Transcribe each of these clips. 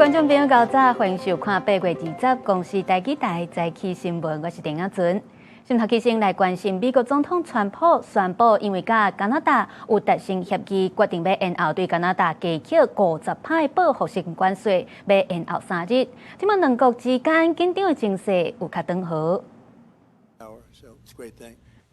观众朋友，早早欢迎收看8月20公司台记台早起新闻，我是田雅纯。先头起先来关心美国总统川普宣布，因为甲加拿大有达成协议，决定要延后对加拿大加扣50%的报复性关税，要延后3日。即么两国之间紧张的情势有较缓和。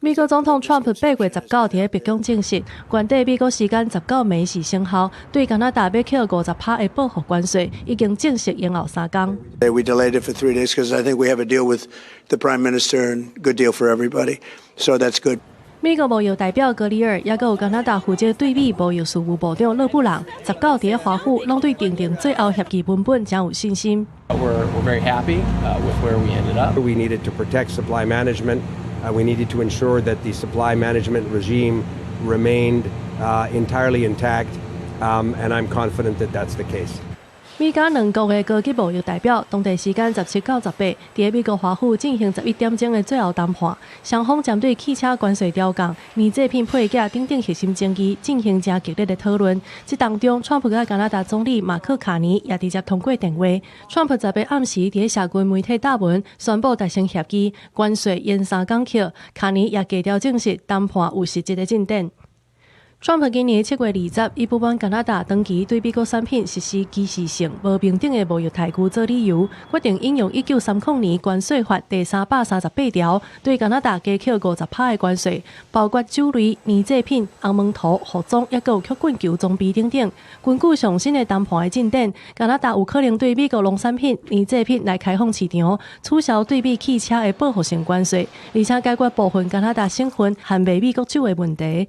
美国总统 Trump 8月19日白宫证实，原地美国时间19暝时生效，对加拿大要扣50%的报复关税，已经正式延后3天。We delayed it for 3 days because I think we have a deal with the Prime Minister and good deal for everybody, so that's good. 美国贸易代表格里尔，也有加拿大负责对美贸易事务部长勒布朗，19日华府拢对订定最后协议文本真有信心。We're very happy with where we ended up. We needed to protect supply management. We needed to ensure that the supply management regime remained entirely intact, and I'm confident that that's the case. 美加两国的高级贸易代表，当地时间17到18，伫美国华府进行11点钟的最后谈判。双方针对汽车关税调降、棉制品配价等核心争议进行真激烈的讨论。这当中，川普甲加拿大总理马克卡尼也直接通过电话。川普18暗时伫社群媒体答文，宣布达成协议，关税延3天扣。卡尼也低调证实谈判有实质的进展。Trump 今年7月20日，以不满加拿大长期对美国产品实施歧视性、无平等的贸易态度做理由，决定引用1930年关税法第338条，对加拿大加扣50%的关税，包括酒类、棉制品、红门头、服装，也有曲棍球装备等等。根据上新的谈判的进展，加拿大有可能对美国农产品、棉制品来开放市场，取消对美汽车的报复性关税，而且解决部分加拿大省份限卖美国酒的问题。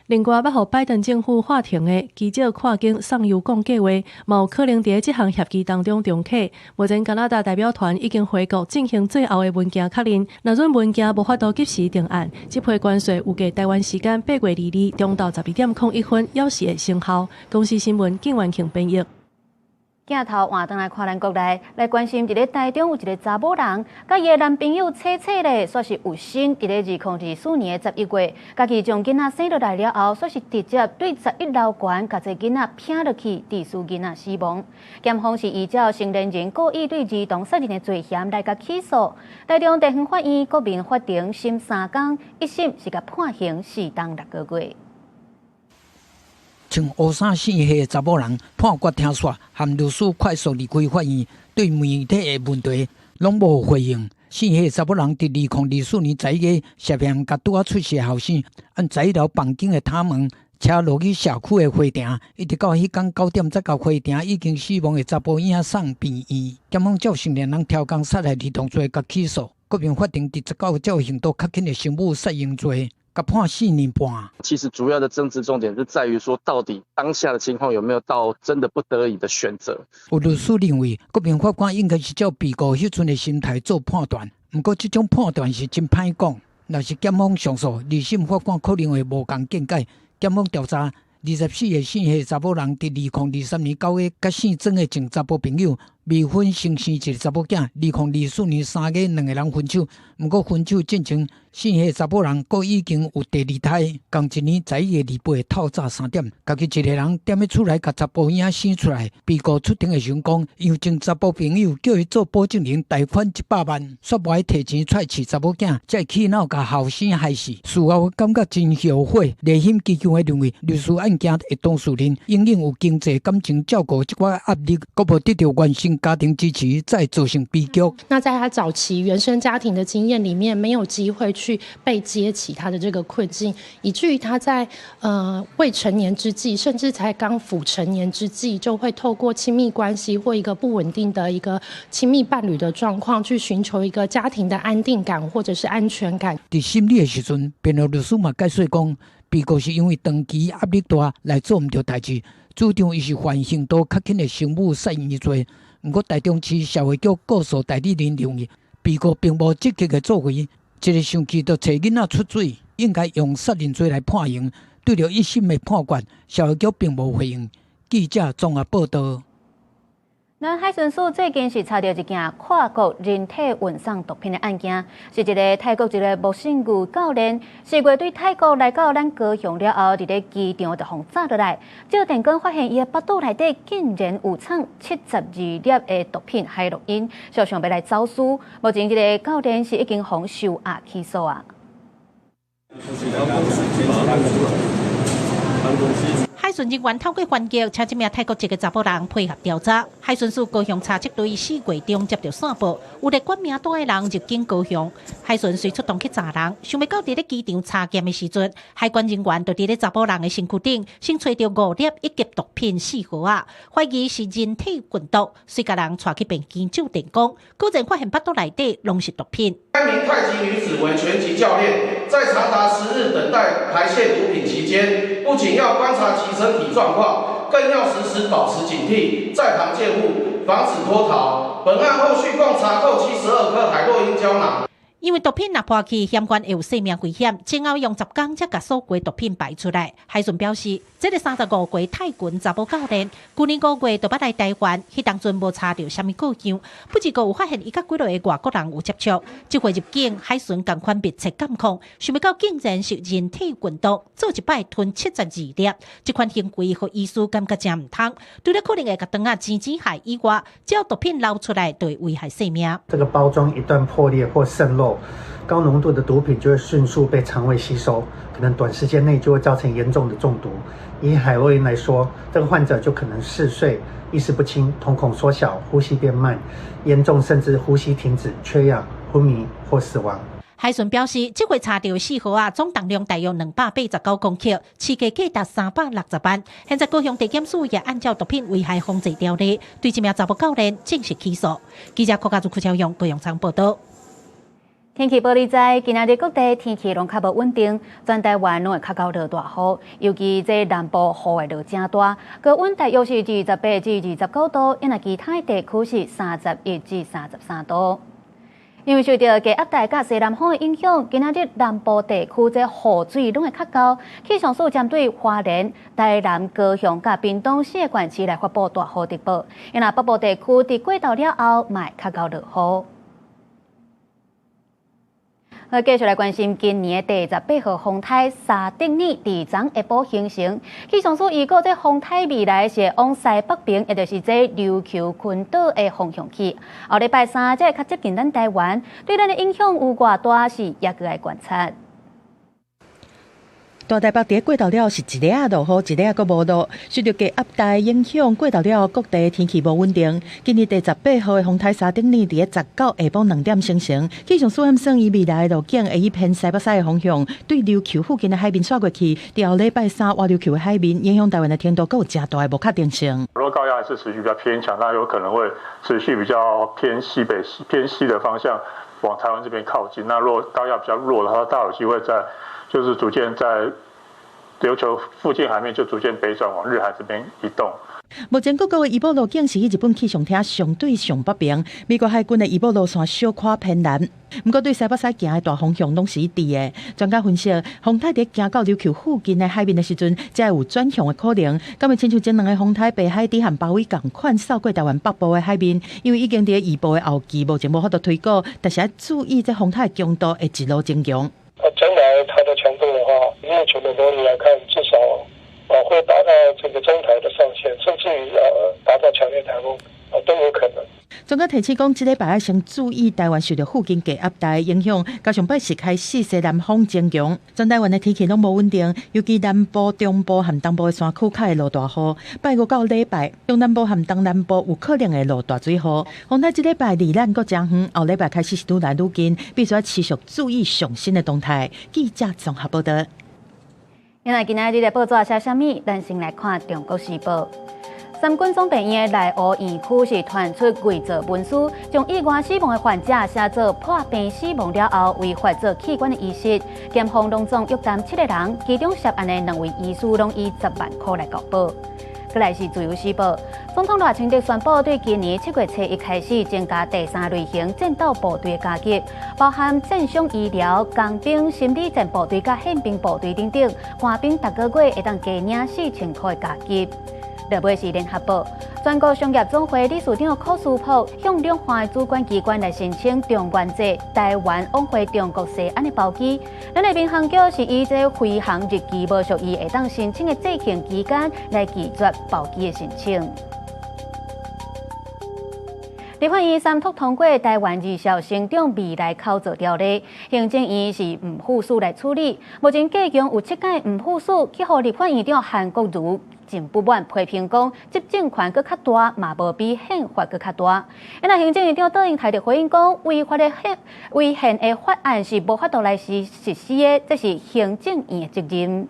另外，要互拜登政府划停的基照跨境送油管计划，嘛有可能伫这项协议当中重启。目前，加拿大代表团已经回国进行最后的文件确认。若准文件无法度及时定案，这批关税预计台湾时间8月2日中昼12点01分有时会生效。公司新闻景元庆编译。镜头换转来看咱国内，来关心伫咧台中有一个查某人，甲伊的男朋友切咧，说是有心伫咧2024年的11月，家己将囡仔生落来了后，说是直接对11楼悬，甲这囡仔拼落去，致使囡仔死亡。检方是依照成年人故意对儿童杀人的罪嫌来甲起诉。台中地方法院国民法庭审3天，一审是甲判刑4当6个月。穿乌衫线鞋的查某人判决听说，含律师快速离开法院，对媒体的问题拢无回应。线鞋查某人伫2024年11月涉嫌甲拄啊出世的后生按11楼房间的塔门，车落去社区的花亭，一直到迄天9点才到花亭已经死亡的查甫婴送病院。检方照成年人挑工杀害儿童罪甲起诉，国民法庭伫19照刑度较轻的刑务杀人罪。判4年半。其实主要的争执重点是在于说，到底当下的情况有没有到真的不得已的选择。有律师认为，国民法官应该是照被告迄阵的心态做判断，不过这种判断是真歹讲。若是检方上诉，二审法官可能会无同见解。检方调查，24岁姓谢查某人伫2023年9月，甲姓曾的前查甫朋友未婚生一个查某囝。2024年3月，两个人分手。不过分手进程，姓谢查某人佫已经有第2胎。同一年11月28日透早3点，家己一个人踮咧厝内，甲查甫囝生出来。被告出庭的时候讲，由前查甫朋友叫伊做保证人，贷款100万，说无爱摕钱出来饲查某囝，才气恼甲后生害死。事后感觉真后悔。内审基金会认为，律师案件的当事人应有经济感情照顾这块压力，佫无得到原生家庭支持，再造成悲剧。那在他早期原生家庭的经验里面，没有机会去被接起他的这个困境，以至于他在未成年之际，甚至才刚辅成年之际，就会透过亲密关系或一个不稳定的一个亲密伴侣的状况，去寻求一个家庭的安定感或者是安全感。在审理的时阵，辩护律师嘛解释讲，被告是因为长期压力大来做唔到代志，主张伊是犯刑度较轻的刑务杀人罪。不过台中市社会局告诉代理人认为，被告并无积极的作为，一个上期就找囡仔出水，应该用杀人罪来判刑。对着一审的判决，社会局并无回应。记者综合报道。咱海巡署最近是查到一件跨国人体运送毒品的案件，是一个泰国一个木姓女教练4月对泰国来到咱高雄了后，伫咧机场就轰炸落来。照电光发现伊的腹肚内底竟然有藏72粒的毒品海洛因，小想要来走私。目前这个教练是已经被收押起诉啊。海巡人员透过反击，请这名泰国籍的查甫人配合调查。海巡署高雄查缉队4月中接到线报，有个管名单的人入境高雄。海巡随出动去查人，想要到伫咧机场查检的时阵，海关人员就伫咧查甫人的身躯顶先找到5粒1级毒品4盒啊，怀疑是人体菌毒，遂甲人带去病院照电工，果然发现腹肚内底拢是毒品。该名太极女子为拳击教练，在长达10日等待排泄毒品期间，不仅要观察其身体状况，更要时时保持警惕，在旁监护，防止脱逃。本案后续共查扣72颗海洛因胶囊。因为毒品若破去，嫌关会有生命危险，前后用10天才甲所有毒品排出来。海巡表示，这个35岁泰军查甫教练，去年5月就捌来台湾，迄当阵无查到什么故障，不只有发现伊甲几落个外国人有接触。这回入境，海巡共款密切监控，想不到竟然是人体菌毒，做一摆吞72粒。这款行为，互医师感觉真唔通，除了可能会甲肠仔生害以外，只要毒品流出来，就会危害生命。这个包装一旦破裂或渗漏，高浓度的毒品就会迅速被肠胃吸收，可能短时间内就会造成严重的中毒。以海洛因来说，这个患者就可能嗜睡、意识不清、瞳孔缩小、呼吸变慢，严重甚至呼吸停止、缺氧、昏迷或死亡。海巡表示，这回查到4盒啊，总重量大约289公克，市价价达360万。现在高雄地检署也按照毒品危害防治条例，对这名查甫教练正式起诉。记者柯家祖、超用高雄场报道。天气报你知，今仔日各地天气拢较无稳定，全台湾拢会较到落大雨，尤其在南部雨会落真大，高温大约是28至29度，因为其他地区是31至33度。因为受到低压带甲西南风的影响，今仔日南部地区这雨水拢会较高。气象署针对花莲、台南、高雄甲屏东4个县市来发布大雨特报，因为北部地区伫过昼了后，嘛会较高落雨。继续来关心今年的第18号风台沙丁尼伫昨下晡形成，气象署预告这风台未来是往西北边，也就是这琉球群岛的方向去。后礼拜3才会较接近咱台湾，对咱的影响有偌大是也搁来观察。大台北伫过昼了是一日啊落雨，一日啊阁无落，受到低压带影响，过昼了各地天气无稳定。今日第18号的风台沙丁尼伫19下晡2点生成，气象署暗算伊未来的路径会以偏西北西的方向对琉球附近的海面刷过去。后礼拜3挖琉球的海面影响台湾的程度，阁有真大的不确定性。如果高压还是持续比较偏强，那有可能会持续比较偏西北、偏西的方向往台湾这边靠近。那如果高压比较弱的话，大有机会就是逐渐在琉球附近海面就逐渐北转往日海这边移动。目前各国的移步路径是以日本气象厅相对上北边，美国海军的移步路线小可偏南。不过对西北西行的大方向拢是一致的。专家分析，风台在行到琉球附近的海面的时阵，才有转向的可能。敢会亲像前2个风台北海底和包围共款扫过台湾北部的海面，因为已经在移步的后期，目前无法度推估，但是要注意这风台的强度会一路增强。将来它的强度的话，目前的模拟来看，至少会达到这个中台的上限，甚至于达到强烈台风都有可能。专家提醒讲，这礼拜要先注意台湾受到附近低压带影响，加上拜四开始西南风增强，全台湾的天气拢无稳定，尤其南部、中部和东部的山区较会落大雨。拜5到礼拜，中南部和东南部有可能会落大水雨。风台这礼拜离咱阁真远，后礼拜开始是愈来愈近，必须要持续注意上新的动态。记者综合报道。今仔日的报纸写啥物？咱先来看《中国时报》。三军总病院的内湖院区是传出伪造文书，将意外死亡的患者写作破病死亡了后违法做器官的仪式，检方拢总约谈7个人，其中涉案的2位医师拢以10万块来交保。再来是《自由时报》，总统赖清德宣布，对今年7月初1开始增加第3类型战斗部队的加级，包含战伤医疗、工兵、心理战部队甲宪兵部队等等，官兵逐个月会当加领4000块的加级。落尾是《联合报》，全国商业总会理事长柯书普向两岸主管机关来申请中原制台湾往回中国西安的包机。咱的民航局是以这飞航日期无属于会当申请的制限期间来拒绝包机的申请。立法院三读通过台湾二校省长未来考照条例，行政院是唔副署来处理。目前计共有7届唔副署去予立法院长韩国瑜真不满，批评讲执政权搁较大，嘛无比宪法搁较大。那行政院长倒应台的回应讲，违宪的法案是无法度来实施的，这是行政院的责任。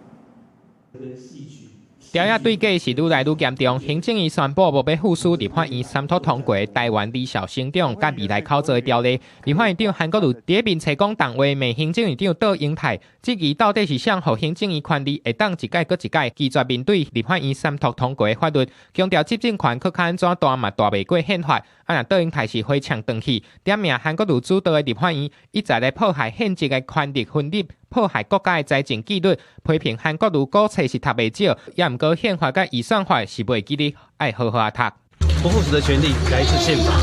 调查对决是愈来愈严重，行政院宣布无要复苏立法院三读通过台湾二校省长甲未来考照的条例。立法院长韩国瑜伫面册讲动话，骂行政院长倒英台，质疑到底是谁予行政院权力会当一届搁一届拒绝面对立法院三读通过的法律，强调执政权搁较安怎大嘛大袂过宪法。若倒英台是火枪断去，点名韩国瑜主导的立法院一再来破坏宪制的权力分立。破坏国家的财政纪律，批评韩国瑜古册是读袂少，也毋过宪法甲预算法是袂记得爱好好读。不负责的权利来自宪法，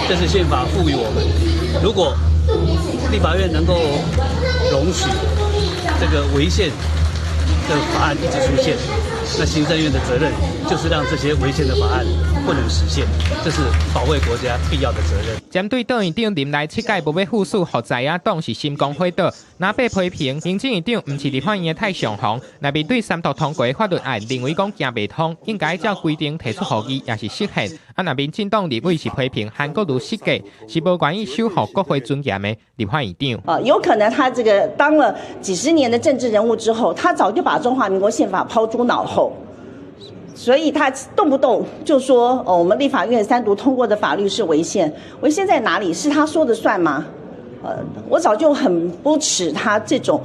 这是宪法赋予我们。如果立法院能够容许这个违宪的法案一直出现，那行政院的责任就是让这些违宪的法案不能实现，这是保卫国家必要的责任。针对党院长林来7届无要复苏，互在野党是心光火燎，若被批评行政院长毋是立法院的太上皇，若面对三读通过的法律案，认为讲行袂通，应该照规定提出合议，也是失宪。若民进党立委是批评韩国瑜失格，是无愿意守护国会尊严的立法院长。有可能他这个当了几十年的政治人物之后，他早就把中华民国宪法抛诸脑后。所以他动不动就说我们立法院三读通过的法律是违宪，违宪在哪里？是他说的算吗？我早就很不耻他这种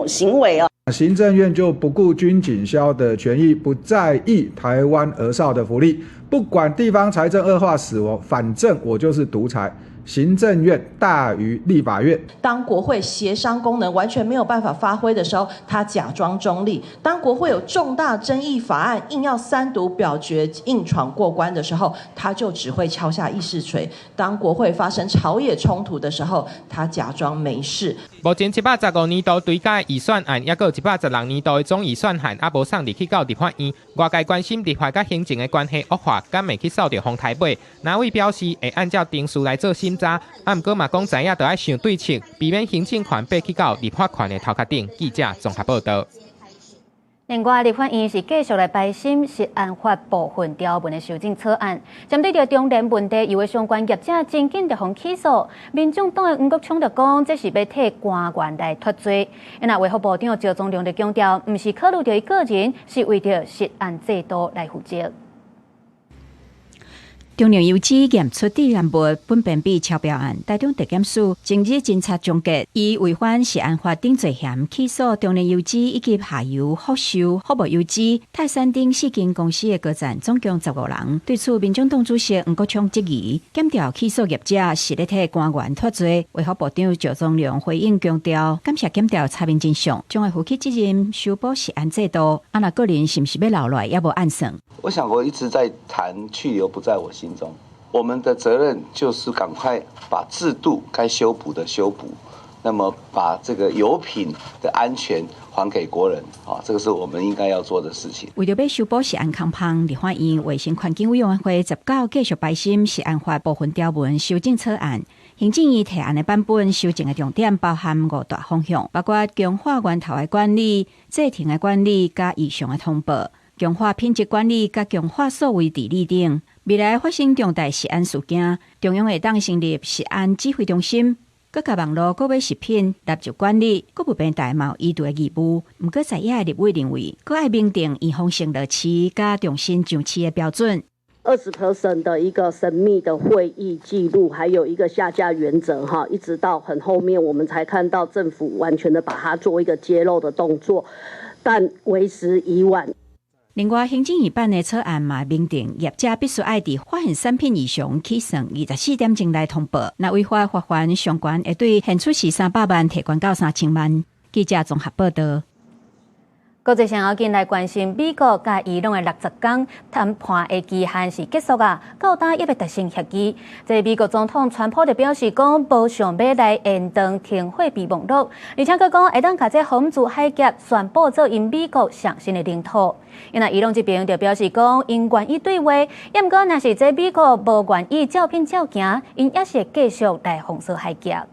行为啊。行政院就不顾军警消的权益，不在意台湾儿少的福利，不管地方财政恶化死活，反正我就是独裁。行政院大于立法院。当国会协商功能完全没有办法发挥的时候，他假装中立；当国会有重大争议法案硬要三读表决硬闯过关的时候，他就只会敲下议事锤；当国会发生朝野冲突的时候，他假装没事。目前115年度追加预算案，也有116年度的总预算案，也无送入去到立法院。外界关心立法甲行政的关系恶化，敢会去扫到风台尾？哪位表示会按照定数来做审查？啊，毋过嘛讲知影就要想对策，避免行政权爬去到立法权的头壳顶。记者综合报道。另外，立法院是继续来排审食安法部分条文的修正草案，针对着中联问题，有的相关业者真紧就互起诉。民众党的吴国昌就讲，这是要替官员来脱罪。那卫福部长赵宗良就强调，毋是考虑到伊个人，是为着食安制度来负责。中量邮局验出致癌物苯并芘超标案，台中地检署今日侦查终结，以违反食安法等罪嫌起诉中量邮局以及下游福寿、福木邮局、泰山等4间公司的高层，总共15人。对此，民众党主席吴国昌质疑，检调起诉业者是咧替官员脱罪。卫福部长赵宗良回应强调，感谢检调查明真相，将会负起责任，修补食安制度。那个人是不是要留落来，也无暗算。我想我一直在谈去留不在我心中，我们的责任就是赶快把制度该修补的修补，那么把这个油品的安全还给国人啊，这个是我们应该要做的事情。为了要修补食安空芳，立法院卫生环境委员会19继续排审食安法部分条文修正草案。行政院提案的版本修正的重点包含5大方向，包括强化源头的管理、制停的管理、加异常的通报、强化品质管理、加强化数位治理等。未来发生重大食安事件，中央会当成立食安指挥中心，各甲网络购买食品纳入管理，各部门大毛依据的义务。不过在野立委认为，各爱明定预防性落市加重新上市的标准。20% 的一个神秘的会议记录，还有一个下架原则哈，一直到很后面我们才看到政府完全的把它做一个揭露的动作，但为时已晚。另外，行政院办的草案嘛，明定业者必须爱伫发现产品异常起算24点钟来通报，那违法罚款上悬会对现出是300万提悬到3000万。记者综合报道。国际上要紧来关心美国甲伊朗的60天谈判的期限是结束啊，到打1月达成协议。这美国总统川普就表示讲，无想要来延长停火备忘录，而且佮讲会当甲这红竹海峡宣布做因美国上新的领土。因为伊朗这边就表示讲，因愿意对话，也毋过若是这美国无愿意照拼照行，因也是会继续来封锁海峡。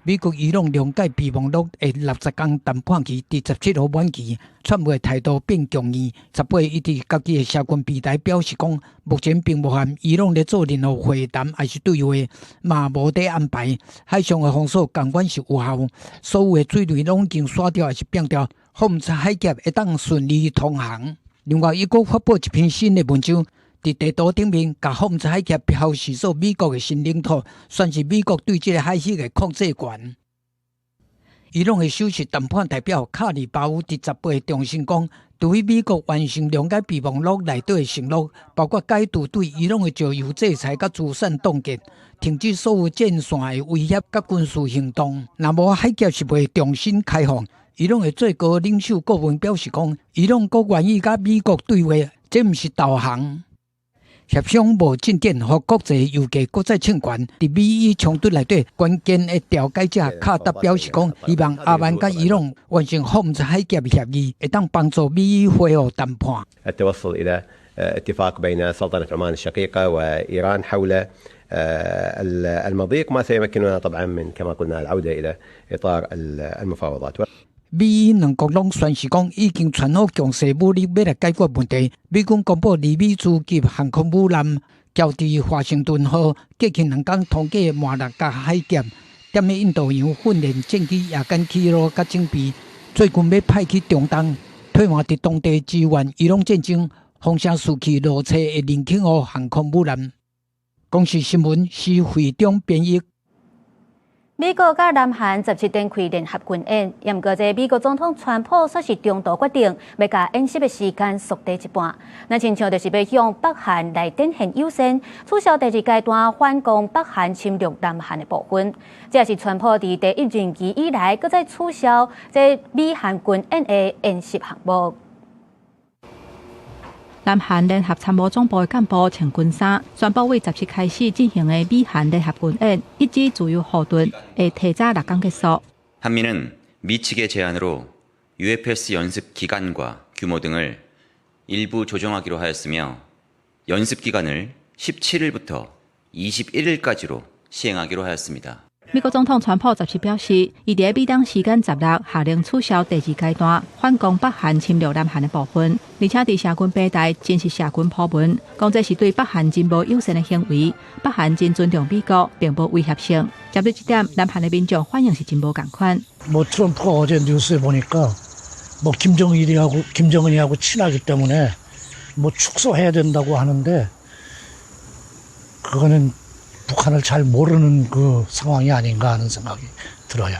美国伊朗谅解备忘录的60天谈判期第17号满期，川普的态度变强硬。18日，伊伫家己的社群平台表示讲，目前并无和伊朗咧做任何会谈还是对话，嘛无得安排。海上的封锁共款是有效，所有的水路拢已经刷掉还是变掉，霍姆兹海峡会当顺利通航。另外，伊阁发布一篇新的文章。伫地图顶面，甲霍姆兹海峡标示做美国的新领土，算是美国对这个海域的控制权。伊朗的首席谈判代表卡里巴乌伫18日重申讲，除非美国完成谅解备忘录内底的承诺，包括解除对伊朗的石油制裁甲资产冻结，停止所有战线的威胁甲军事行动，若无海峡是袂重新开放。伊朗的最高领袖顾问表示讲，伊朗阁愿意甲美国对话，这毋是投降。协商无进展，和国际尤其国际政权伫美伊冲突内底关键的调解者卡达表示讲，希望阿曼甲伊朗完成霍姆兹海峡协议，会当帮助美伊恢复谈判。التوصل إلى اتفاق بين سلطنة عمان الشقيقة وإيران حول المضيق ما سيمكننا طبعا من كما قلنا العودة إلى إطار المفاوضات. 美伊两国拢宣示讲，已经传好强势武力要来解决问题。美军公布黎美珠级航空母舰交伫华盛顿号过去2天通过马六甲海峡，踮咧印度洋训练战机夜间起落甲整备。最近要派去中东，退换伫当地支援伊朗战争，风声四起落车的林肯号航空母舰。公视新闻是会中编译。美国甲南韩17展开联合军演，也毋过这美国总统川普说是中途决定，要甲演习的时间缩短一半。那亲像就是要向北韩来展现优先，取消第2阶段反攻北韩侵略南韩的部分。这也是川普伫第1任期以来，搁再取消这美韩军演的演习项目。南韩联合参谋总部的干部穿军衫，宣布为17开始进行的美韩联合军演，一支自由护盾会提早6天结束。 한미는 미 측의 제안으로 UFS 연습 기간과 규모 등을 일부 조정하기로 하였으며 연습 기간을 17일부터 21일까지로 시행하기로 하였습니다. 美国总统川普17表示，伊伫美东时间16下令取消第2阶段反攻北韩侵略南韩的部分，而且伫社群平台真实社群普文，讲这是对北韩真无友善的行为，北韩真尊重美国，并无威胁性。针对这点，南韩的民众反应是真无共款。트럼프가 어제 뉴스에 보니까 김정은이하고 친하기 때문에 축소해야 된다고 하는데 그거는 북한을 잘 모르는 그 상황이 아닌가 하는 생각이 들어요.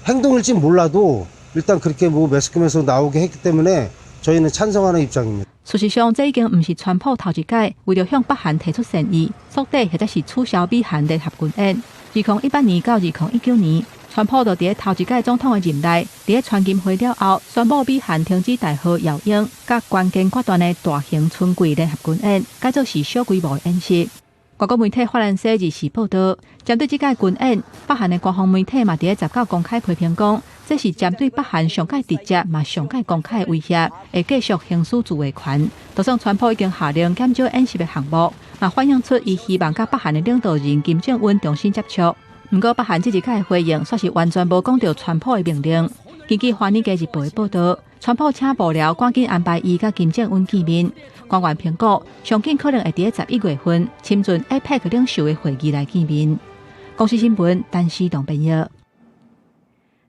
행동일지 몰라도 일단 그렇게 매스컴에서 나오게 했기 때문에 저희는 찬성하는 입장입니다. 事实上，这已经唔是川普头一届为了向北韩提出善意，缩短或者是取消美韩联合军演。2018年到2019年，川普就伫头一届总统的任内，伫川金会了后，宣布美韩停止大河耀英，甲关键决断的大型春季联合军演，改做是小规模演习。外国媒体法兰西日时报道，针对这届军演，北韩的官方媒体嘛伫19公开批评讲，这是针对北韩上界直接嘛上界公开的威胁，会继续行使自卫权。就算川普已经下令减少演习的项目，嘛反映出伊希望甲北韩的领导人金正恩重新接触。不过，北韩这一届的回应却是完全无讲到川普的命令。根据《华尔街日报》的报道，川普请幕僚赶紧安排伊甲金正恩见面。官员评估，上紧可能会伫11月份亲近 APEC 领袖的会议来见面。公司新闻，陈思栋编译。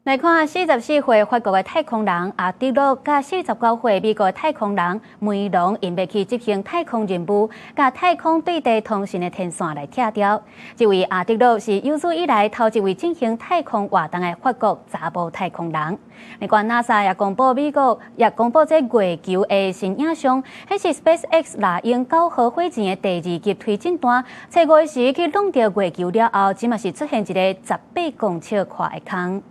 来看44岁法国的太空人阿迪洛，甲49岁美国的太空人梅隆，因要去执行太空任务，甲太空对地通信的天线来拆掉。这位阿迪洛是有史以来头一位进行太空活动的法国查甫太空人。另外 ，NASA 也公布美国也公布这月球的新影像，迄是 SpaceX 拉用9号火箭的第2级推进段，初5时去弄到月球了后，即嘛是出现一个18公尺宽的坑。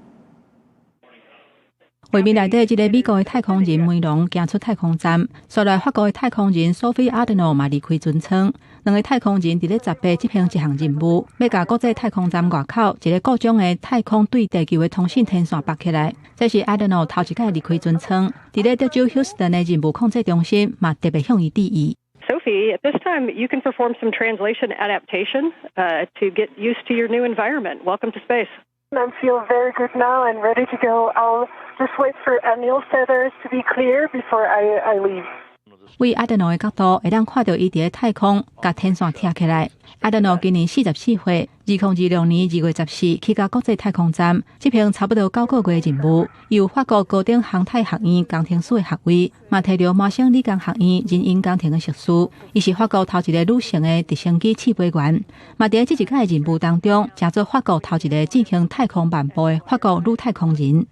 画面内底一个美国的太空人梅隆行出太空站，随来法国的太空人索菲·阿德诺嘛离开船舱。两个太空人伫咧18执行一项任务，要甲国际太空站外口一个各种的太空对地球的通信天线绑起来。这是阿德诺头一摆离开船舱，伫咧德州休斯顿的任务控制中心嘛特别向伊致意。Sophie, at this time you can perform some translation adaptation to get used to your new environment. Welcome to space. I feel very good now and ready to go. I'll just wait for Emil feathers to be clear before I leave. 为阿德诺的角度，会当看到伊伫咧太空，甲天线贴起来。阿德诺今年44岁，2026年2月14去到国际太空站，执行差不多9个月的任务。伊有法国高等航太学院工程师的学位，嘛摕到麻省理工学院人因工程的硕士。伊是法国头一个女性的直升机试飞员，嘛伫这一届的任务当中，成做法国头一个进行太空漫步的法国女太空人。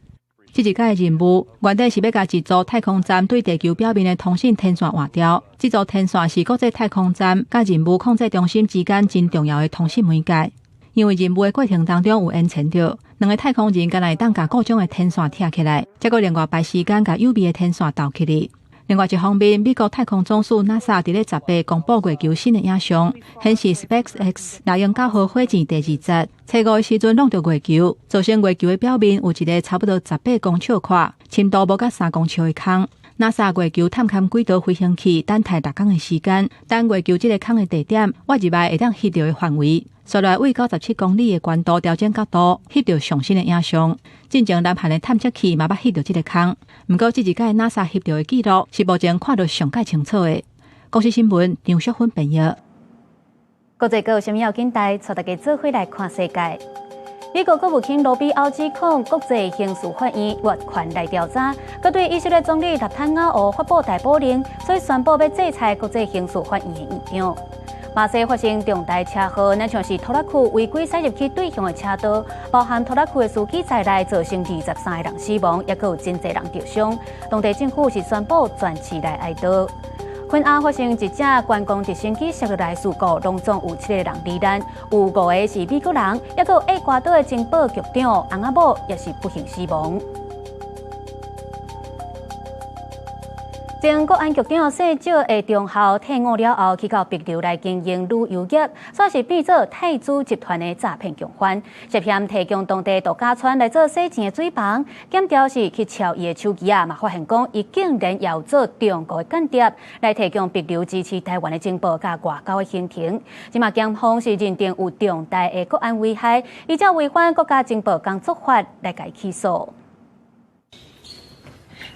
这一届的任务，原底是要甲一组太空站对地球表面的通信天线换掉。这组天线是国际太空站甲任务控制中心之间真重要的通信媒介。因为任务的过程当中有延前着，两个太空人敢来当甲各种的天线贴起来，再个另外排时间甲幽闭的天线倒起来。另外一方面，美国太空总署 NASA 伫咧18公布月球新的影像，显示 SpaceX 猎鹰9号火箭第2节初5的时阵弄到月球，造成月球的表面有一个差不多18公尺宽、深度无甲3公尺的坑。NASA 月球探勘轨道飞行器等待6天的时间，等月球这个坑的地点，我入来会当翕到的范围。随来为97公里的高度调整角度，翕到上新的影像。进前南韩的探测器嘛捌翕到这个坑，不过这一届 NASA 翕到的记录是目前看到上界清楚的。国际新闻张淑芬编译。国际有什么要紧带，带大家做伙来看世界。美国国务卿罗比奥指控国际刑事法院越权来调查，佮对以色列总理纳坦雅胡发布逮捕令，所以宣布要制裁国际刑事法院的院长。马西发生重大车祸，那像是托拉库违规驶入去对向的车道，包含托拉库的司机在内，造成23个人死亡，也有真侪人受伤。当地政府是宣布全市来哀悼。昆安发生一架观光直升机摔落来事故，拢总有7个人罹难，有5个是美国人，也有厄瓜多的情报局长翁阿某也是不幸死亡。前国安局长谢少的中校退伍了后，去到别流来经营旅游业，算是变做泰铢集团的诈骗共犯，涉嫌提供当地度假村来做洗钱的水房。检调是去抄伊的手机嘛发现讲，伊竟然也有做中国的间谍，来提供别流支持台湾的情报甲外交的行程。即嘛检方是认定有重大的国安危害，依照违反国家情报工作法来甲伊起诉。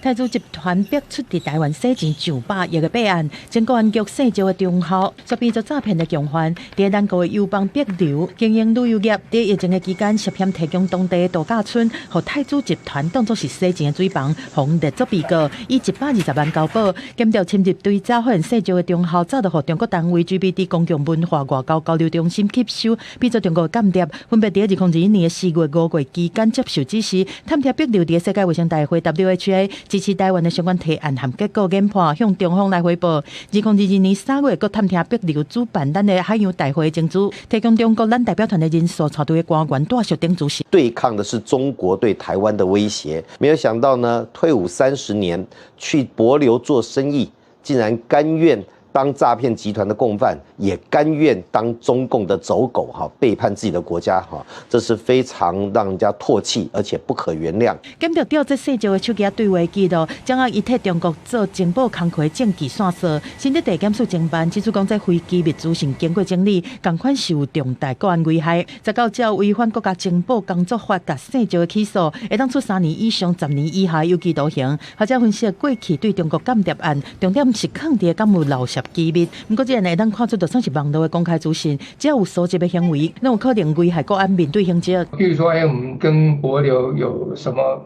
泰铢集团逼出伫台湾洗钱上百亿的备案，前公安局姓赵的中校，却变做诈骗的共犯。伫咱国的友邦逼流经营旅游业，伫疫情的期间涉嫌提供当地的度假村，和泰铢集团当作是洗钱的水房，红列作被告，以120万交保。检调深入追查，发现姓赵的中校早就和中国单位 GBD 公共文化外交交流中心吸收，变做中国的间谍，分别伫2021年4月、5月期间接受指示，探听逼流伫世界卫生大会 WHA。支持台湾的相关提案和结果研判，向中方来汇报。2022年3月，各探听逼流主办咱的海洋大会的证据，提供中国咱代表团的人数，带队的官员大小等主席。对抗的是中国对台湾的威胁，没有想到呢，退伍30年去帛琉做生意，竟然甘愿当诈骗集团的共犯，也甘愿当中共的走狗哈，背叛自己的国家哈，这是非常让人家唾弃，而且不可原谅。检调调这细节的手机对话记录，掌握伊替中国做情报工作的证据线索。新的地检署侦办指出，讲这非机密资讯经过整理，同款是有重大国安危害。19照违反国家情报工作法甲细节的起诉，会当处3年以上10年以下有期徒刑。学者分析，过去对中国间谍案，重点是抗敌敢有漏泄机密，不过这样会当看出，就算是网络的公开资讯，只要有搜集的行为，那有可能危害国安面对刑责。比如说，我们跟帛琉有什么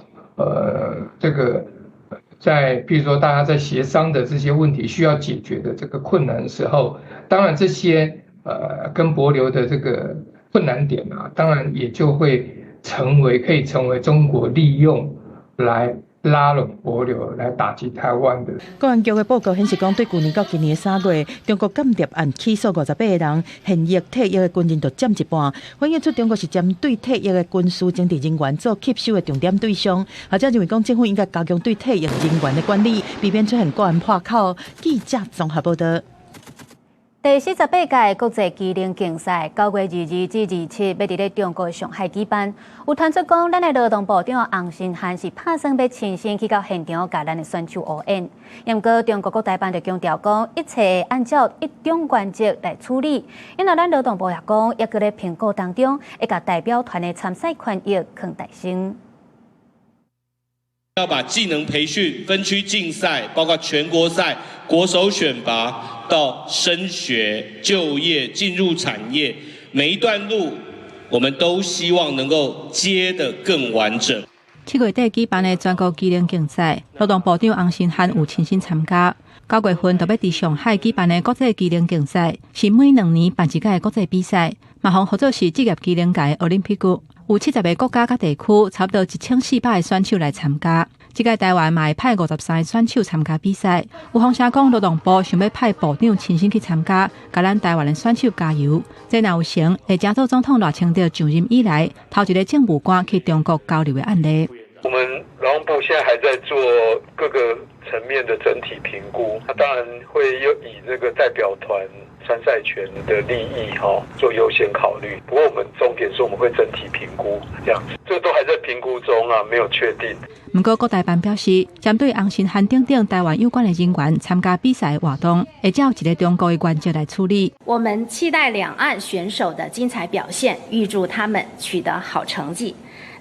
这个在，比如说大家在协商的这些问题需要解决的这个困难的时候，当然这些跟帛琉的这个困难点啊，当然也就会可以成为中国利用来拉拢帛琉来打击台湾的。公安局的报告显示，讲对去年到今年3月，中国间谍案起诉58个人，现役退役的军人就占一半。反映出中国是针对退役的军事政治人员做吸收的重点对象。学者认为，讲政府应该加强对退役人员的管理，避免出现国安破口。记者综合报道。第48届国际机灵竞赛9月22至27要伫咧中国上海举办。有传出讲，咱的劳动部长洪新涵是打算要亲身去到现场，甲咱的选手応援。不过，中国国台办就强调讲，一切按照一种原则来处理。因为咱劳动部也讲，也搁咧评估当中，会甲代表团的参赛权益放大升。要把技能培训、分区竞赛，包括全国赛、国手选拔到升学、就业、进入产业，每一段路我们都希望能够接得更完整。7月底举办的全国机灵竞赛，劳动部长洪新涵有亲身参加。9月份就要伫上海举办的国际机灵竞赛，是每2年办一届国际比赛，嘛方合作是职业机灵界的奥林匹克。有70个国家甲地区，差不多1400个选手来参加。这届台湾嘛会派53个选手参加比赛。有风声讲，劳动部想要派部长亲身去参加，甲咱台湾的选手加油。这若有成，会加做总统赖清德上任以来头一个政务官去中国交流的案例。我们劳动部现在还在做各个层面的整体评估，那当然会以这个代表团参赛权的利益做优先考虑。不过我们重点是我们会整体评估这样子，这都还在评估中啊，没有确定。不过国台办表示，针对洪新涵等等台湾有关的人员参加比赛活动，会照一个中国的原则来处理。我们期待两岸选手的精彩表现，预祝他们取得好成绩。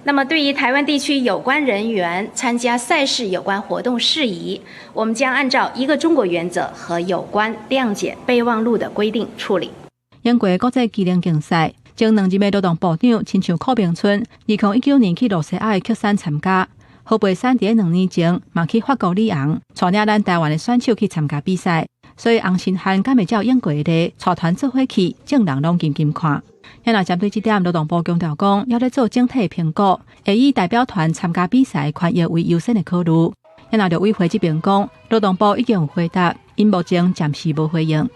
那么，对于台湾地区有关人员参加赛事有关活动事宜，我们将按照一个中国原则和有关谅解备忘录的规定处理。英国国际机灵竞赛，前2任的劳动部长亲像柯明春，2019年去罗西亚的曲山参加。何培山在2年前嘛去法国里昂，带领咱台湾的选手去参加比赛。所以洪新涵敢会照英国的带团做伙去，众人拢紧紧看。也若针对这点，劳动部强调讲，要咧做整体评估，会以代表团参加比赛权益为优先的考虑。也若着委会这边讲，劳动部已经有回答，因目前暂时无回应。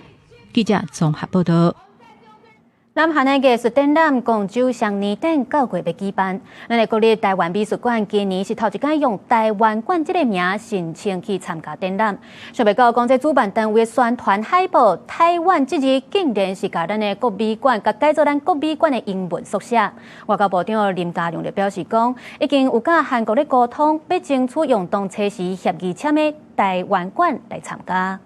记者综合报道。南韩的艺术展览广州双年展9月要举办，咱的国立台湾美术馆今年是头一届用台湾馆这个名申请去参加展览。想袂到讲这主办单位的宣传海报，台湾这字竟然是甲咱的国美馆，甲改做咱国美馆的英文缩写。外交部长林佳龙就表示讲，已经有甲韩国咧沟通，要争取用当初时协议签的台湾馆来参加。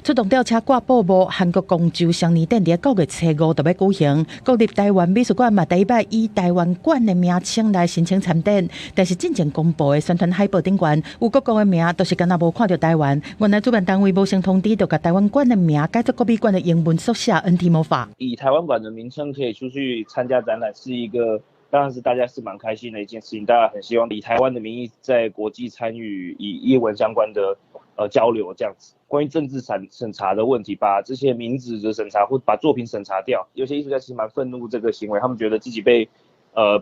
出动吊车挂布幕，韩国广州双年展伫9月初5就要举行。国立台湾美术馆嘛，第一摆以台湾馆的名称来申请参展，但是真正公布的宣传海报顶悬有各国的名，都是敢若无看到台湾。原来主办单位无先通知，就把台湾馆的名改做国美馆的英文缩写 NT 魔法。以台湾馆的名称可以出去参加展览，是一个当然是大家是蛮开心的一件事情。大家很希望以台湾的名义在国际参与以艺文相关的交流这样子。关于政治审查的问题，把这些名字的审查或把作品审查掉，有些艺术家其实蛮愤怒这个行为，他们觉得自己被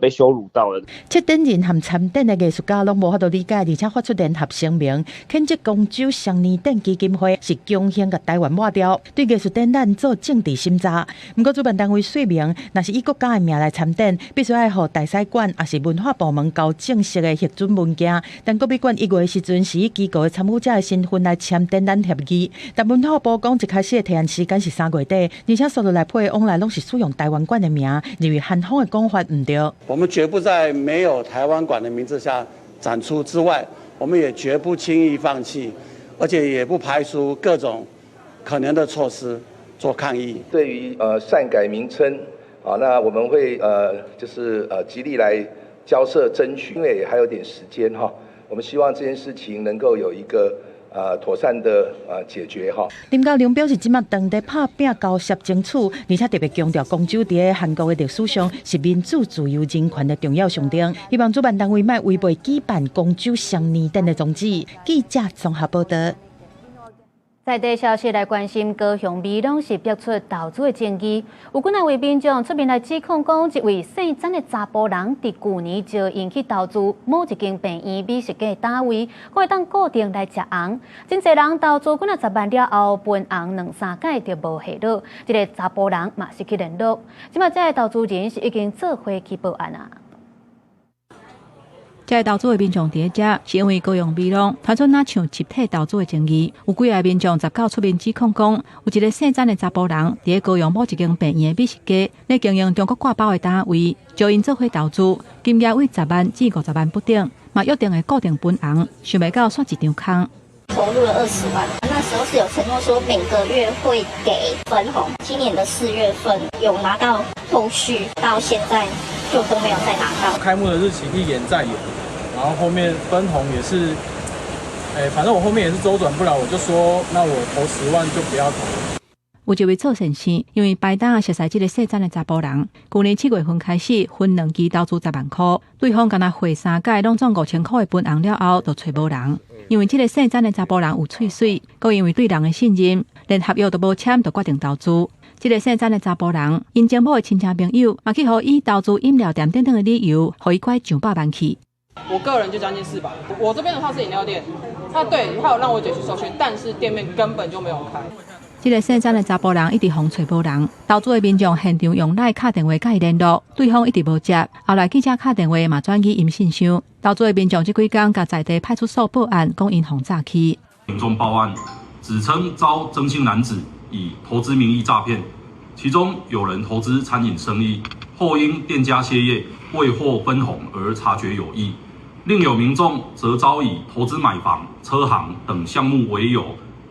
羞辱到了。策展人和参展的艺术家拢无法度理解，而且发出联合声明，谴责广州双年展基金会是强行甲台湾抹掉，对艺术展览做政治审查。不过主办单位说明，若是以国家的名来参展，必须要予大使馆也是文化部门交正式的核准文件。但国美馆1月时阵是以机构的参与者的身份来签展览协议，但文化部讲一开始的提案时间是3月底，而且所有来配的往来拢是使用台湾馆的名，认为韩方的讲法唔对。我们绝不在没有台湾馆的名字下展出之外，我们也绝不轻易放弃，而且也不排除各种可能的措施做抗议。对于擅改名称那我们会极力来交涉争取，因为还有点时间我们希望这件事情能够有一个妥善的解决林佳龙表示，即马当地拍拼交涉争取，而且特别强调广州伫韩国的历史上是民主自由人权的重要象征，希望主办单位莫违背举办广州双年展的宗旨。记者综合报道。在地消息来关心，高雄美浓市爆出投资的争议，有几位民众出面来指控讲，一位姓曾的查甫人伫去年就引起投资某一间病院美食街单位，会当固定来食红。真侪人投资几10万了后，分红2-3届就无下落，这个查甫人嘛失去联络。即马这个投资人是已经做回去报案啊。这投资的民众伫遮，是因为高雄美浓传出那像集体投资的争议，有几个民众19出面指控讲，有一个姓曾的查甫人伫高雄某一间病院的美食街，咧经营中国挂包的单位，招因做伙投资，金额为10万至50万不等，嘛约定的固定分红，想袂到煞一张空。投入了20万，那时候是有承诺说每个月会给分红，今年的4月份有拿到后续，到现在就都没有再拿到。开幕的日期一延再延，然后后面分红也是，反正我后面也是周转不了，我就说那我投10万就不要投了。有一位赵先生，因为拜登熟悉这个姓曾的查甫人，去年7月份开始分2期投资10万块，对方敢若汇3届拢总5000块的分红了后，就找无人。因为这个姓曾的查甫人有喙水，佮因为对人的信任，连合约都无签，就决定投资。这个姓曾的查甫人，因前某的亲戚朋友，嘛去互伊投资饮料店等等的理由，互伊快上百万去。我个人就将近400。我这边的话是饮料店，他有让我姐去搜寻，但是店面根本就没有开。这个姓曾的查甫人一直互找无人，投资的民众现场用赖打电话甲伊联络，对方一直无接。后来记者打电话嘛转去因信箱，投资的民众这几天甲在地派出所报案，讲因互诈欺。民众报案，指称遭曾姓男子以投资名义诈骗，其中有人投资餐饮生意，后因店家歇业未获分红而察觉有异；另有民众则遭以投资买房、车行等项目为由，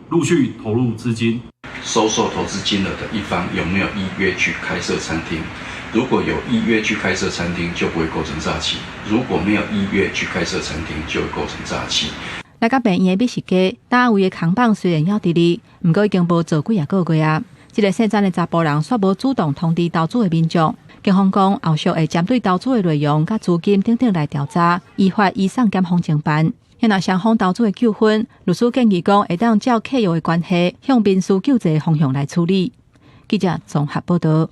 陆续投入资金。收受投资金额的一方有没有依约去开设餐厅？如果有依约去开设餐厅，就不会构成诈欺；如果没有依约去开设餐厅，就会构成诈欺。来到病院的美食街单位的扛棒虽然还伫哩，不过已经无做几个月啊。这个姓曾的查甫人却无主动通知投资的民众。警方讲后续会针对投资的内容、甲资金等等来调查，依法移送检方侦办。若若双方投资的纠纷，律师建议讲会当照契约的关系，向民事救济的方向来处理。记者综合报道。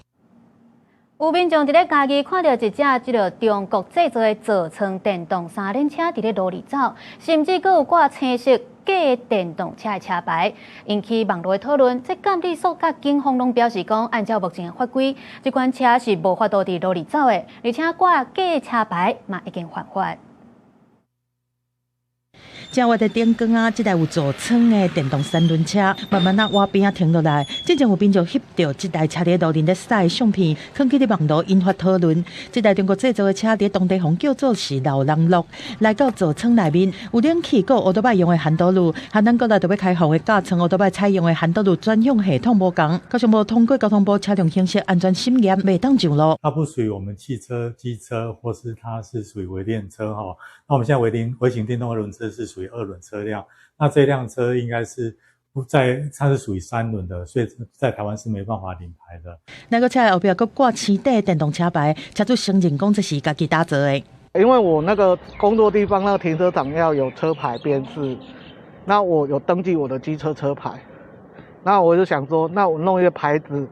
有民众伫咧家己看到一只中国制造的座舱电动3轮车伫咧路里走，甚至佫有挂青色假的电动车的车牌，引起网络的讨论。这监理所甲警方拢表示讲，按照目前的法规，这款车是无法度伫路里走的，而且挂假的车牌嘛已经犯法。正我在点光啊，这台有座舱的电动3轮车，慢慢挖边啊停落来。之前有民众翕到这台车伫路面咧驶的相片，放去咧网络引发讨论。这台中国制造的车伫当地方叫做是老人乐，来到座舱内面有冷气，佮奥多拜用的hand道路，和咱国内特别开放的驾乘奥多拜采用的hand道路专用系统无同，加上无通过交通部车辆行驶安全审验，袂当上路。它不属于我们汽车、机车，或是它是属于微电车哈。那我们现在微型电动2轮车是属于2轮车辆，那这辆车应该是它是属于3轮的，所以在台湾是没办法领牌的。那个车后边佫挂青底电动车牌，车主承认讲这是家己打造的。因为我那个工作地方那个停车场要有车牌辨识，那我有登记我的机车车牌，那我就想说，那我弄一个牌子，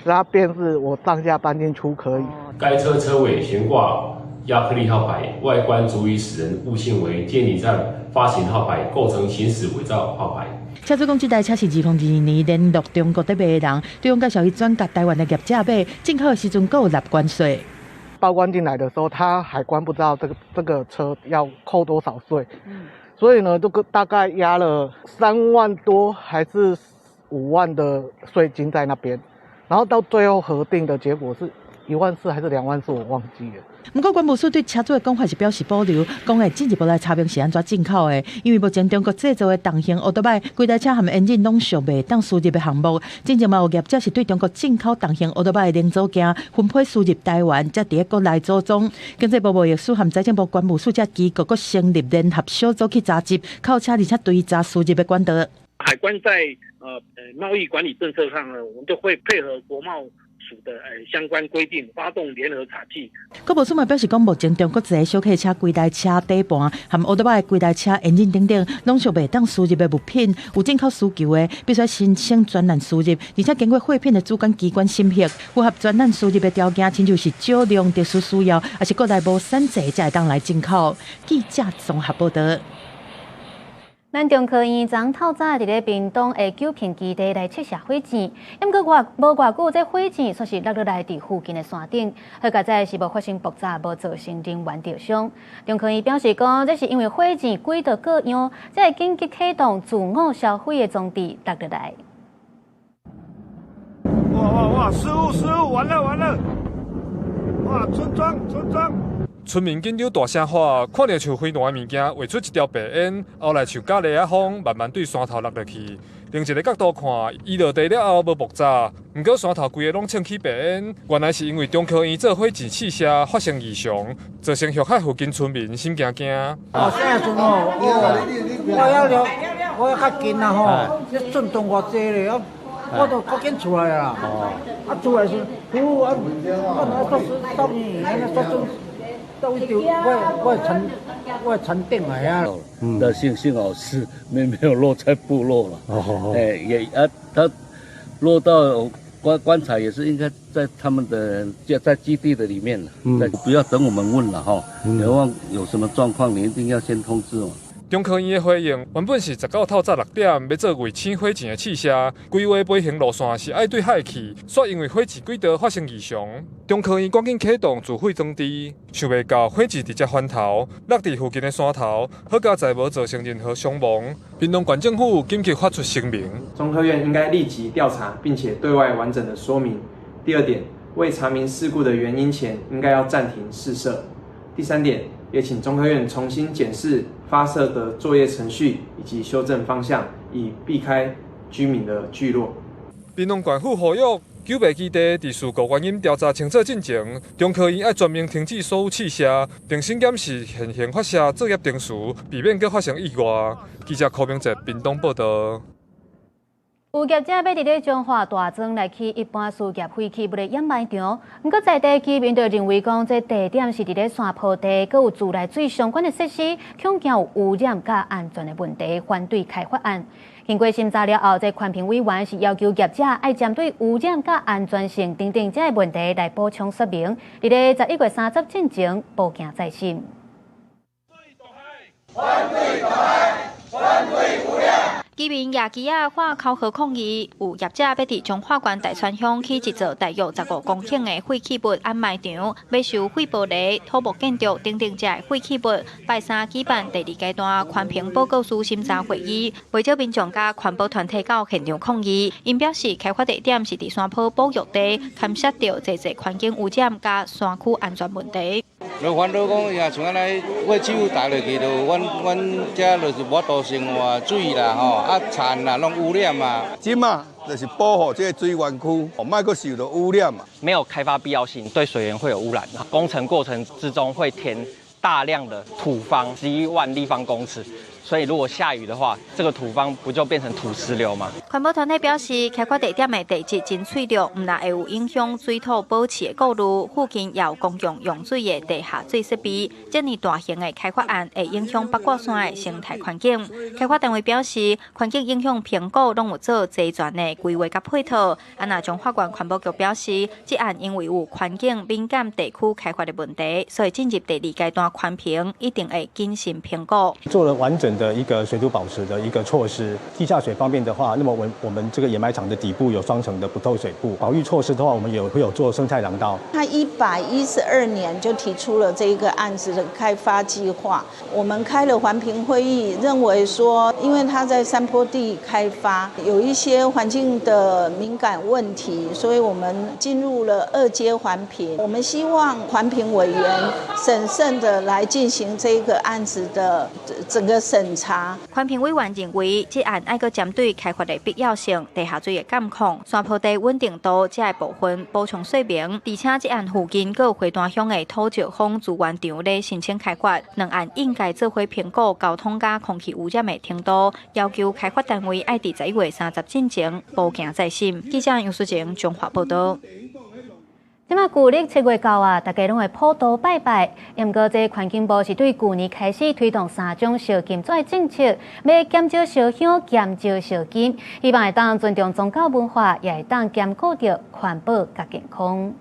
让它辨识我上下班进出可以。该车车尾悬挂亚克力号牌，外观足以使人误信为监理站发行号牌，构成行驶伪造号牌。车主讲，这台车是2022年联络中国在买的人，对方介绍伊转甲台湾的业者买，进口的时阵佫有纳关税。报关进来的时候，他海关不知道这个车要扣多少税，所以呢，就大概压了3万多还是5万的税金在那边，然后到最后核定的结果是14000还是2万4，我忘记了。不过，关务署对车主的讲法是表示保留，讲会进一步来查明是安怎进口的。因为目前中国制造的重型奥多拜，规台车含引擎拢属袂当输入的项目。之前嘛有业者是对中国进口重型奥多拜的零组件分配输入台湾，才伫咧国内组装。经济部贸易署含财政部关务署这机构佫成立联合小组去查缉靠车而且追查输入的管道。海关在贸易管理政策上呢，我们就会配合国贸署的相关规定，发动联合查缉。国务署嘛表示讲，目前中国籍的小客车、几台车底盘和乌托邦的几台车引擎等等，拢属未当输入的物品，有进口需求的，必须申请专案输入，而且经过货品的主管机关审核，符合专案输入的条件，亲就是少量、特殊需要，还是国内无产制才会当来进口。记者综合报道。咱中科院昨透早伫咧屏东的九片基地来测试火箭，不过无偌久，这火箭却是落来伫附近的山顶，好佳在是无发生爆炸，无造成人员受伤。中科院表示讲，这是因为火箭轨道各样，才会紧急启动自我烧毁的装置落来。哇！失误！完了！哇！村庄！村民紧张大声喊，看到像飞弹的物件画出一条白烟，后来像假雷啊风慢慢对山头落落去。另一个角度看，伊落地了后无爆炸，不过山头规个拢呛起白烟，原来是因为中科院做火箭试射发生异常，造成玉海附近村民心惊惊。现在阵我要较近啦吼，这震动偌济咧，我都赶紧出来啦。出来时，到你到一条我沉定来啊。的幸好是没有落在部落了。它落到棺材也是应该在他们的在基地的里面了。不要等我们问了哈。何况有什么状况，你一定要先通知我。中科院的回应原本是19透早6点要做卫星火箭的试射，规划飞行路线是爱对海去，却因为火箭轨道发生异常，中科院赶紧启动自毁装置，想袂到火箭直接翻头，落伫附近的山头，好佳在无造成任何伤亡。屏东县政府紧急发出声明，中科院应该立即调查，并且对外完整的说明。第二点，未查明事故的原因前，应该要暂停试射。第三点，也请中科院重新检视发射的作业程序以及修正方向，以避开居民的聚落。屏东县府呼吁九片基地伫事故原因调查清楚进前，中科院要全面停止所有试射，重新检视现行发射作业定时，避免再发生意外。记者柯明哲屏东报道。有业者要伫咧彰化大庄来起一般事业废弃物的掩埋场，不过在地居民就认为讲，这地点是伫咧山坡地，佮有自来水相关的设施，恐惊有污染甲安全的问题，反对开发案。经过审查了后，这环评委员是要求业者要针对污染甲安全性等等这个问题来补充说明，伫咧11月30进前报警在先。反对大海，反对污染。居民夜机啊发口号抗议，有业者要伫彰化县大川乡起一座大约15公顷的废弃物掩埋场，要收废玻璃、土木建筑等等这废弃物。拜三举办第2阶段环评报告书审查会议，为少民众甲环保团体到现场抗议。因表示开发地点是伫山坡保育地，牵涉到侪环境污染甲山区安全问题。就烦恼讲，也像安尼废弃物带落去，就阮遮就是无多生活水啦吼，田啦拢污染嘛。即嘛就是保护这个水源区，莫阁受到污染嘛。没有开发必要性，对水源会有污染。工程过程之中会填大量的土方，11万立方公尺。所以，如果下雨的话，这个土方不就变成土石流吗？环保团体表示，开发地点的地质真脆弱，唔但会有影响水土保持的顾虑，附近也有公共用水的地下水设备。这么大型的开发案会影响八卦山的生态环境。开发单位表示，环境影响评估拢有做齐全的规划甲配套。那彰化县环保局表示，这案因为有环境敏感地区开发的问题，所以进入第2阶段环评，一定会谨慎评估。做了完整的一个水土保持的一个措施。地下水方面的话，那么我们这个掩埋场的底部有双层的不透水布。保育措施的话，我们也会有做生态廊道。他112年就提出了这一个案子的开发计划，我们开了环评会议，认为说，因为他在山坡地开发，有一些环境的敏感问题，所以我们进入了2阶环评。我们希望环评委员审慎的来进行这个案子的整个审查。环评委员认为，这案要针对开发的必要性、地下水的监控、山坡地稳定度这个部分补充说明，而且这案附近还有花坛乡的土石风资源场咧申请开发，2案应该做伙评估交通甲空气污染的程度，要求开发单位要伫11月30进前报警在先。记者杨淑晴综合报道。即马旧历7月到啊，大家拢会普渡拜拜。毋过，这环境部是对旧年开始推动3种烧金纸的政策，要减少烧香、减少烧金，希望会当尊重宗教文化，也会当兼顾着环保甲健康。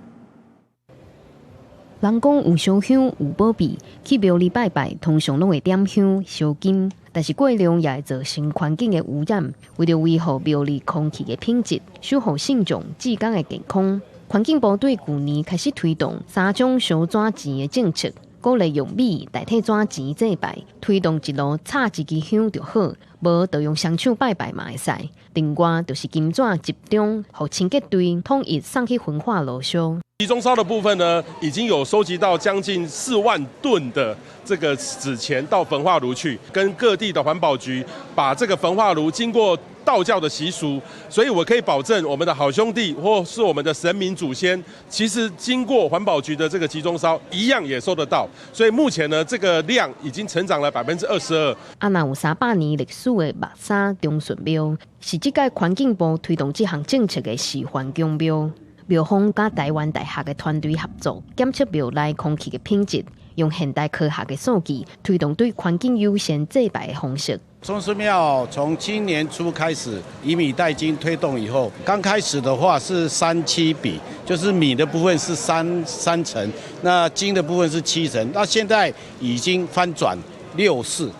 人讲有烧香有保庇，去庙里拜拜，通常拢会点香烧金，但是过量也会造成环境的污染。为了维护庙里空气的品质，守护信众志工的健康。环境部对旧年开始推动3种烧纸钱的政策，鼓励用米代替纸钱祭拜，推动一路插一支香就好，无就用双手拜拜嘛会使。另外就是金纸集中，互清洁队统一送去焚化炉烧。集中烧的部分呢，已经有收集到将近4万吨的这个纸钱到焚化炉去，跟各地的环保局把这个焚化炉经过道教的习俗，所以我可以保证我们的好兄弟或是我们的神明祖先，其实经过环保局的这个集中烧，一样也收得到。所以目前呢，这个量已经成长了22%。若有300年历史的目山中顺庙，是这届环境部推动这项政策的示范宫庙。庙方甲台湾大学的团队合作，检测庙内空气的品质，用现代科学的数据推动对环境优先祭拜的方式。松狮庙从今年初开始以米代金推动以后，刚开始的话是3:7比，就是米的部分是三成，那金的部分是7成，那现在已经翻转6:4。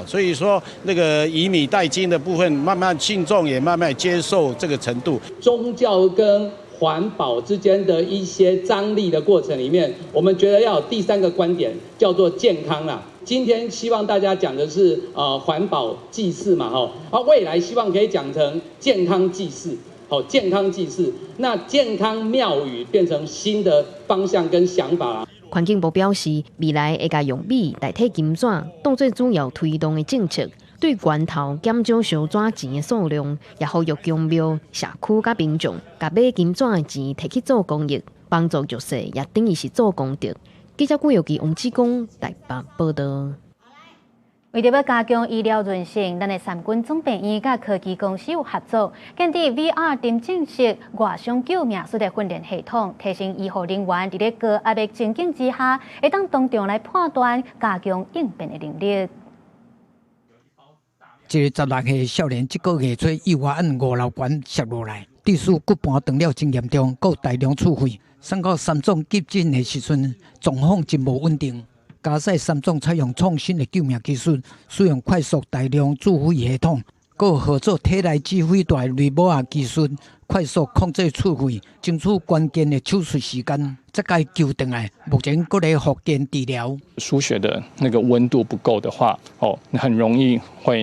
所以说那个以米代金的部分，慢慢信众也慢慢接受这个程度。宗教跟环保之间的一些张力的过程里面，我们觉得要有第3个观点，叫做健康啦。今天希望大家讲的是环保祭祀嘛，未来希望可以讲成健康祭祀，健康祭祀，那健康庙宇变成新的方向跟想法啦。环境部表示，未来会甲用米代替金纸，当作主要推动的政策。对源头减少烧纸钱的数量，也呼吁公庙、社区甲民众，甲买金纸的钱摕去做公益，帮助弱势，也等于是做功德。记者顾佑基、王志光台北报道。为着要加强医疗韧性，咱的三军总病院甲科技公司有合作，建立 VR 沉浸式外伤救命术的训练系统，提升医护人员伫咧高压的情境之下，会当当场来判断、加强应变的能力。一个16岁少年，这个月初意外按5楼管摔落来，地势骨盘断了真严重，有大量出血。送到3总急诊的时阵，状况真无稳定。加赛3总采用创新的救命技术，使用快速大量助肺系统，佮合作体内指挥带雷摩亚技术，快速控制出血，争取关键的手术时间，再该救回来。目前佮咧复健治疗。输血的那个温度不够的话，很容易会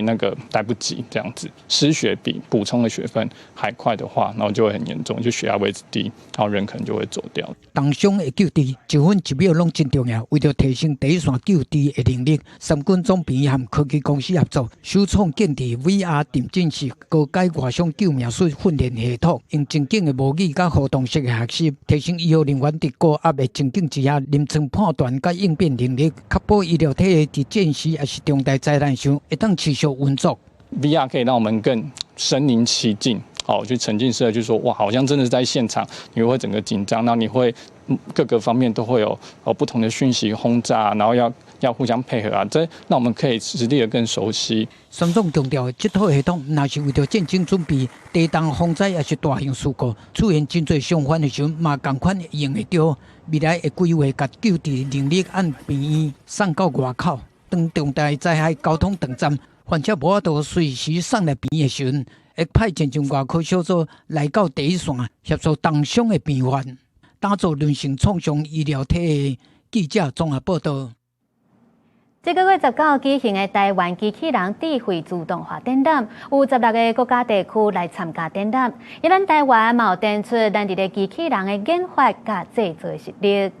来不及这样子。失血比补充的血分还快的话，然后就会很严重，就血压位置低，然后人可能就会走掉。当伤的救治1分1秒拢真重要，为了提升第一线救治的能力，三军总病院和科技公司合作，首创建立 VR 沉浸式高阶外伤救命术训练系统，用情景的模拟甲互动式的学习，提升医护人员伫高压的情境之下临床判断甲应变能力，确保医疗体系伫战时也是重大灾难上会当持续运作。VR 可以让我们更身临其境。去沉浸式的，就说哇，好像真的是在现场，你会整个紧张，然后你会各个方面都会有不同的讯息轰炸，然后要互相配合啊，这让我们可以实地的更熟悉。三总强调，这套系统若是为了战争准备、地动风灾也是大型事故，出现真侪伤患的时候，嘛同款用会到。未来会规划甲救治能力按病院送到外口，当重大灾害交通断站，患者无法度随时送来病院的时阵，会派前进外科小组来到第一线，协助重伤的病患，打造韧性创伤医疗体系。记者综合报道。这个月19举行的台湾机器人智慧自动化展览，有16个国家地区来参加展览。而咱台湾嘛有展出咱伫咧机器人的研发甲制作实力。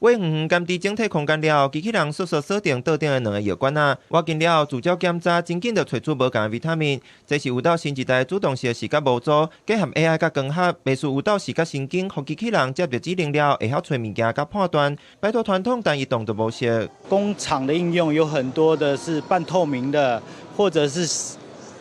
画圆监伫整体空间了，机器人速速锁定特定的2个药管啊，挖进了自照检查，真紧就找出无共的维他命。这是有道新一代主动式的视觉模组，结合 AI 甲光学，描述有道视觉神经，互机器人接到指令了，会晓找物件甲判断，摆脱传统单一动作模式。工厂的应用有很多的是半透明的，或者是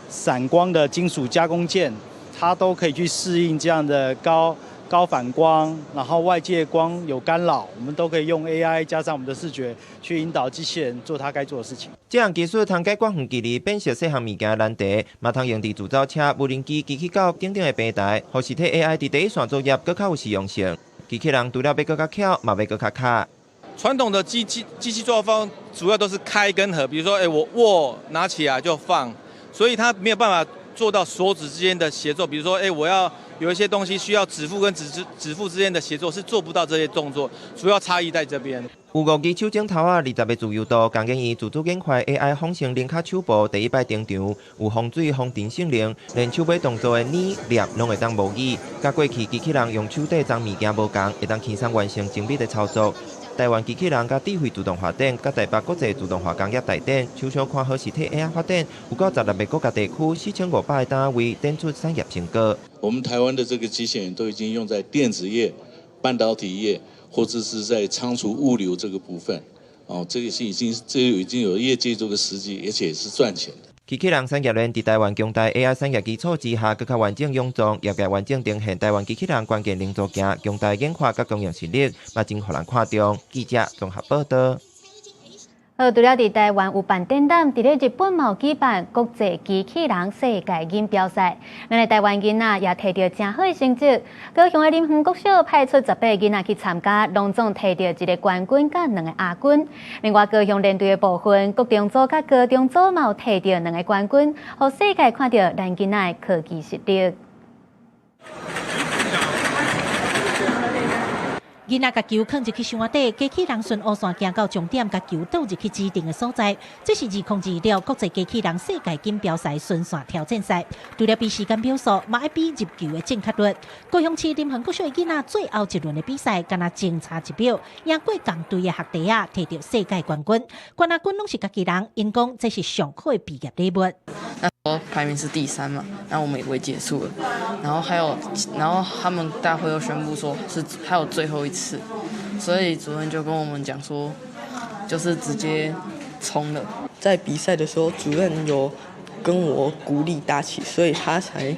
闪光的金属加工件，它都可以去适应这样的高高反光，然后外界光有干扰，我们都可以用 AI 加上我们的视觉去引导机器人做它该做的事情。这项技术通解决远距离辨识细项物件的难题，嘛通用伫自走车、无人机、机器狗等等的平台，让实体 AI 伫第一线作业更较有实用性。机器人除了要更较巧，嘛要更较卡。传统的机器作坊主要都是开跟合，比如说，我握拿起来就放，所以它没有办法做到手指之间的协作。比如说，我要有一些东西需要指腹跟指腹之间的协作，是做不到这些动作，主要差异在这边。有5支手镜头啊，20个自由度，工研院自主研发 AI 仿生人脚手部第一摆登场，有防水、防尘性能，连手尾动作的捏、捏拢会当模拟，甲过去机器人用手底装物件无同，会当轻松完成精密的操作。台湾机器人甲智慧自动化展，甲台北国际自动化工业大展，首相看好实体 AI 发展，有到16个国家地区4500个单位展出产业成果。我们台湾的这个机器人都已经用在电子业、半导体业，或者是在仓储物流这个部分。这个是已经有业界这个实际，而且也是赚钱的。机器人产业链伫台湾强大 AI 产业基础之下，更较完整涌壮，业界完整呈现台湾机器人关键零组件强大研发甲供应实力，嘛真互人看重。记者综合报道。除了伫台湾有办展览，伫咧日本嘛有举办国际机器人世界锦标赛。咱的台湾囡仔也摕到真好的成绩。高雄的林园国小派出18个囡仔去参加，拢总摕到1个冠军甲2个亚军。另外，高雄连队的部分，国中组甲高中组嘛有摕到2个冠军，互世界看到咱囡仔的科技实力。囡仔甲球放入去箱底，机器人顺乌线行到终点，甲球倒入去指定的所在。这是2026国际机器人世界锦标赛顺线挑战赛。除了比时间秒数，嘛要比入球的正确率。高雄市林园国小的囡仔最后一轮的比赛，敢若前差1秒，赢过同队的学弟啊，摕到世界冠军。冠亚军拢是家己人，因讲这是上好的毕业礼物。那时候排名是第3嘛，然后我们以为结束了，然后他们大会又宣布说还有最后一次，所以主任就跟我们讲说，就是直接冲了。在比赛的时候，主任有跟我鼓励打气，所以他才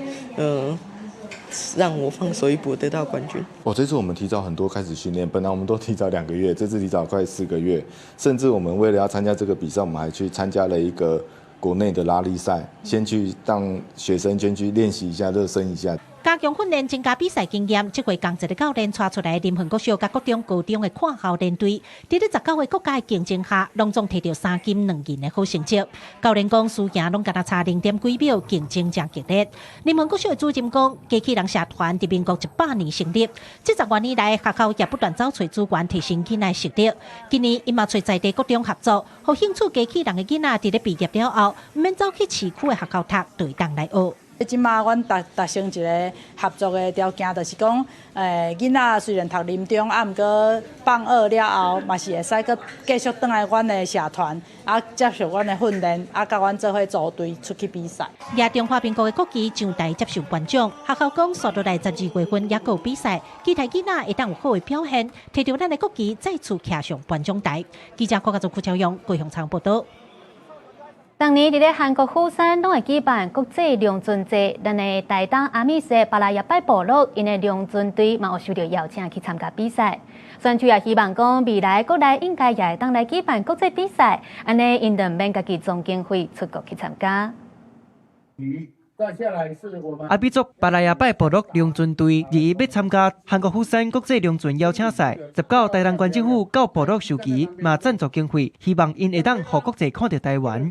让我放手一搏得到冠军。这次我们提早很多开始训练，本来我们都提早2个月，这次提早快4个月，甚至我们为了要参加这个比赛，我们还去参加了一个国内的拉力赛，先去让学生先去练习一下、热身一下。加强训练，增加比赛经验。这回同一个教练带出来林园国小甲国中、高中的看校连队，在19个国家的竞争下，拢总摕到3金2银的好成绩。教练讲，输赢拢敢若差0点几秒，竞争真激烈。林园国小的主任讲，机器人社团伫民国100年成立，这10多年来，学校也不断找找资源提升囡仔实力。今年伊嘛找在地各中合作，互兴趣机器人的囡仔伫咧毕业了后，唔免走去市区的学校读，对当来学。即马阮达成一个合作的条件，就是讲，囡仔虽然读临中，毋过放学了后，嘛是会使搁继续转来阮的社团，接受阮的训练，甲阮做伙组队出去比赛。亚中华民国的国旗上台接受颁奖，学校讲刷落来12月份也有比赛，期待囡仔会当有好的表现，摕到咱的国旗再次骑上颁奖台。记者郭家做邱超勇、高雄场报道。当年伫咧韩国釜山拢会举办国际量船节，咱的台东阿米斯巴拉亚拜部落因的量船队嘛有受到邀请去参加比赛。选区也希望讲未来国内应该也会当来举办国际比赛，安尼因就免家己总经费出国去参加。阿比族巴拉亚拜部落量船队21要参加韩国釜山国际量船邀请赛，19台东县政府到部落授旗，嘛赞助经费，希望因会当互国际看到台湾。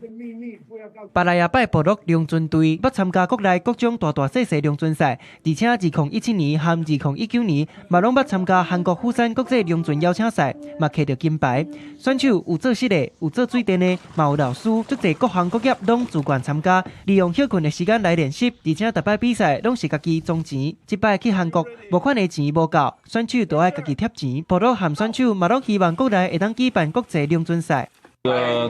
巴拉亚拜部落量船队要参加国内各种大大小小量船赛，而且2017年和2019年嘛拢要参加韩国釜山国际量船邀请赛，嘛摕到金牌。选手有做室的，有做水电的，嘛有老师，足侪各行各业拢自愿参加，利用休困的时间来练习，而且逐摆比赛拢是家己装钱。这摆去韩国，无款的钱无够，选手都爱家己贴钱。部落和选手嘛拢希望国内会当举办国际量船赛。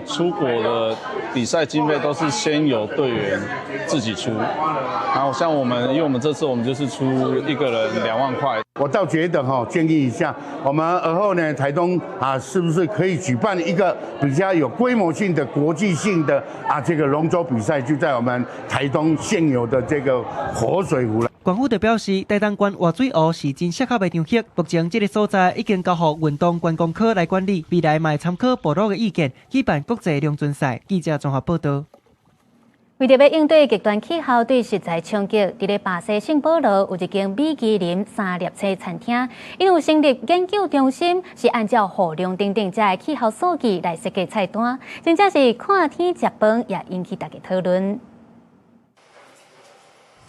出国的比赛经费都是先由队员自己出，然后像我们，因为我们这次我们就是出一个人2万块。我倒觉得建议一下，我们而后呢，台东是不是可以举办一个比较有规模性的国际性的这个龙舟比赛，就在我们台东现有的这个活水湖了。官府就表示，台东县活水湖是真适合的场域，目前这个所在已经交予运动观光科来管理，未来嘛参考部落的意见，举办国际量巡赛。记者综合报道。为着要应对极端气候对食材冲击，伫咧巴西圣保罗有一间米其林3粒星餐厅，因有成立研究中心，是按照雨量等等这的气候数据来设计菜单，真正是看天食饭，也引起大家讨论。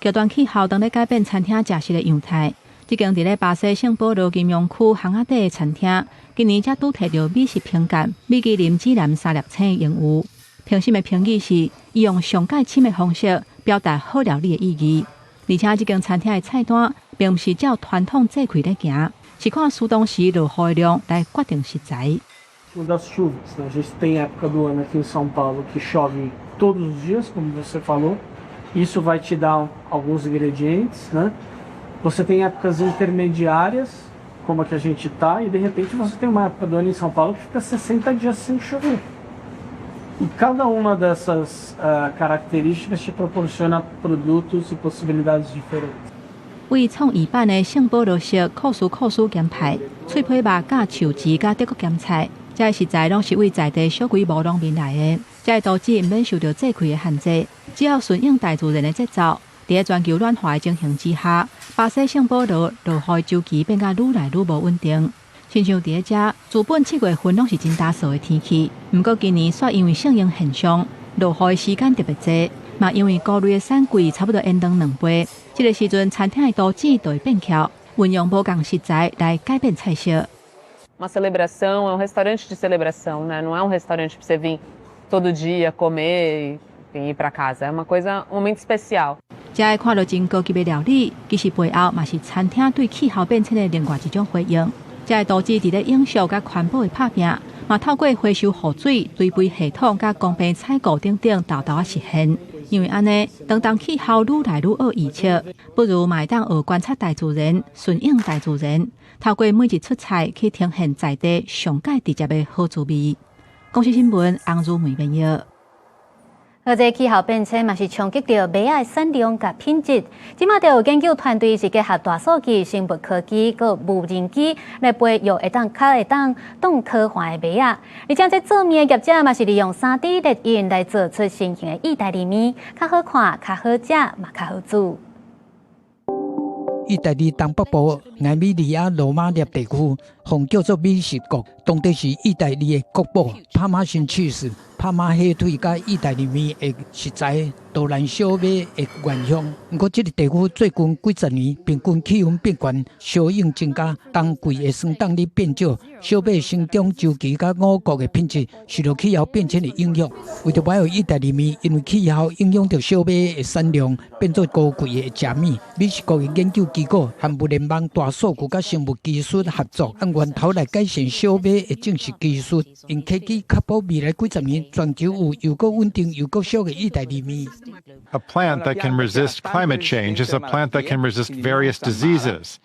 极端气候当咧改变餐厅食食的样态。这间伫咧巴西圣保罗金融区巷仔底的餐厅，今年才拄摕到美食评鉴米其林指南3粒星的荣誉。评审的评语是，伊用上界深的方式表达好料理的意义，而且这间餐厅的菜单并不是照传统制开咧行，是看苏当时落雨的量来决定食材。Das chuvas, né? A gente tem época do ano aqui em São Paulo que chove todos os dias, como você falou. Isso vai te dar alguns ingredientes, né? Você tem épocas intermediárias, como a que a gente está, e de repente você tem uma época do ano em São Paulo que fica 60 dias sem chover. E cada uma dessas características te proporciona produtos e possibilidades diferentes. 为创意版的圣保罗式酷斯咸派，脆皮肉甲树枝甲德国咸菜，这食材拢是为在地小规模农民来的，这导致唔免受到制开的限制，只要顺应大自然的节奏。在全球暖化的情形之下，巴西圣保罗落雨周期变甲愈来愈无稳定。亲像伫遮，自本7月份拢是真打扫的天气，不过今年煞因为适应现象，落雨的时间特别济，嘛因为高瑞的产季差不多延长2倍，这个时阵餐厅的图纸就会变巧，运用无同食材来改变菜色。Uma celebração é um restaurante de celebração, né? Não é um restaurante para você vir todo dia comer e ir para casa. É uma coisa, um momento especial. 这个看到真高级的料理，其实背后嘛是餐厅对气候变迁的另外一种回应。这个导致伫咧永续甲环保的拍拼，嘛透过回收雨水、堆肥系统甲公平采购等等，豆豆啊实现。因为安尼，当气候愈来愈恶预测，不如嘛会当学观察大自然，顺应大自然，透过每日出菜去呈现在地上界直接的好滋味。公司新闻洪如梅编译。而这气候变迁嘛是冲击到麦仔的产量甲品质。即马就有研究团队是结合大数据、生物科技、佮无人机来培育会当动科幻的麦仔。而且这做面的业者嘛是利用3D 列印来做出新型的意大利面，较好看、较好食，嘛较好煮。意大利东北部埃米利亚罗马涅地区，奉叫做美食国，当地是意大利的国宝，帕玛森起司、帕玛火腿甲意大利面的食材，都兰小麦的原乡。不过，这个地区最近几十年平均气温变悬，小应增加，冬季的生长率变少，小麦生长周期甲五谷的品质受到气候变迁的影响。为着买有意大利面，因为气候影响到小麦的产量，变作高贵的食面。美食国的研究机构和物联邦大数据甲生物技术合作，按源头来改善小麦的种植技术，用科技确保未来几十年全球有又够稳定又够俗的意大利面。A plant that can resist climate change is a plant that can resist various diseases.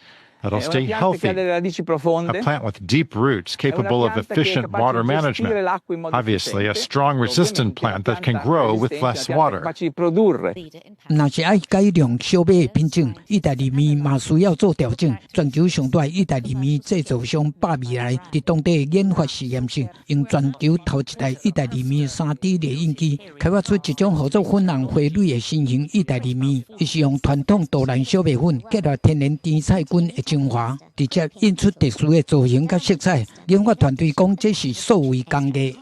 That'll stay healthy. A plant with deep roots capable of efficient water management. Obviously, a strong resistant plant that can grow with less water. 若是爱改良小麦的品种，意大利面嘛需要做调整。全球上大意大利面制造商百未来伫当地研发实验室，用全球头一台意大利面3D 列印机，开发出一种合作粉红花蕊的新型意大利面。伊是用传统杜兰小麦粉结合天然甜菜菌的精华，直接印出特殊的造型甲色彩。研发团队讲，这是数位工艺。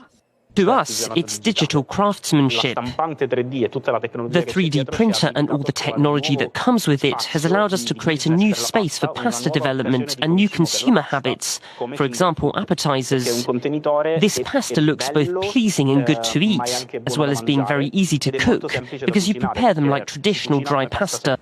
To us, it's digital craftsmanship. The 3D printer and all the technology that comes with it has allowed us to create a new space for pasta development and new consumer habits. For example, appetizers. This pasta looks both pleasing and good to eat, as well as being very easy to cook, because you prepare them like traditional dry pasta.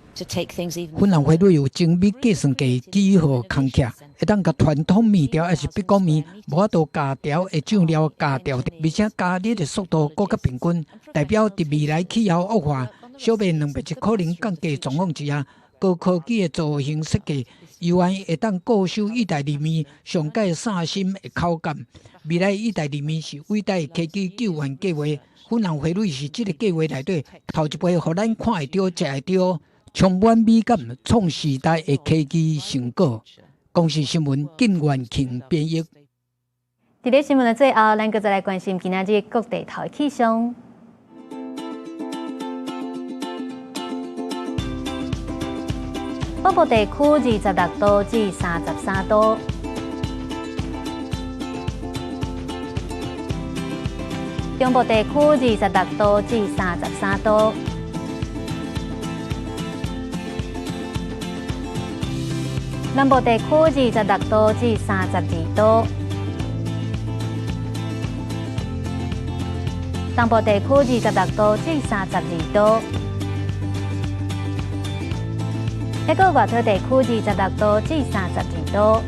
粉红花蕊有精密计算机记号空刻，会当甲传统面条还是必讲面无法度加调的酱料加调，而且加热的速度更较平均，代表伫未来气候恶化、小麦蛋白质可能降低状况之下，高科技的造型设计，有安会当固守意大利面上界散心的口感。未来意大利面是伟大的科技救援计划，粉红花蕊是这个计划内底头一杯，互咱看会到、食会到。充满美感、创时代的科技成果。公视新闻金元庆编译。伫咧新闻的最后，咱再来关心今仔日各地头的气象。北部地区26度至33度，中部地区26度至33度，南部地区26度至32度，东部地区26度至32度。一个外头地区26度至32度。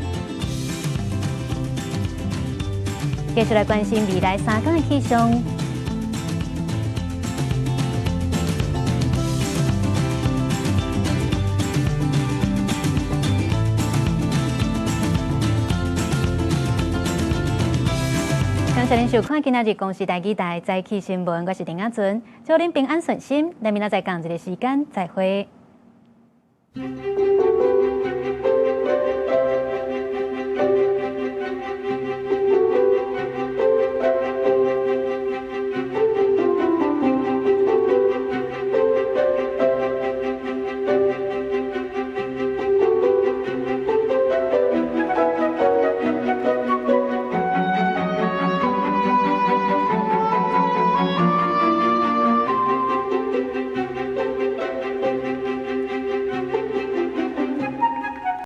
继续来关心未来3天的气象。感谢您收看今仔日公视台语台早起新闻，我是林雅纯，祝您平安顺心，咱明仔载同一个时间再会。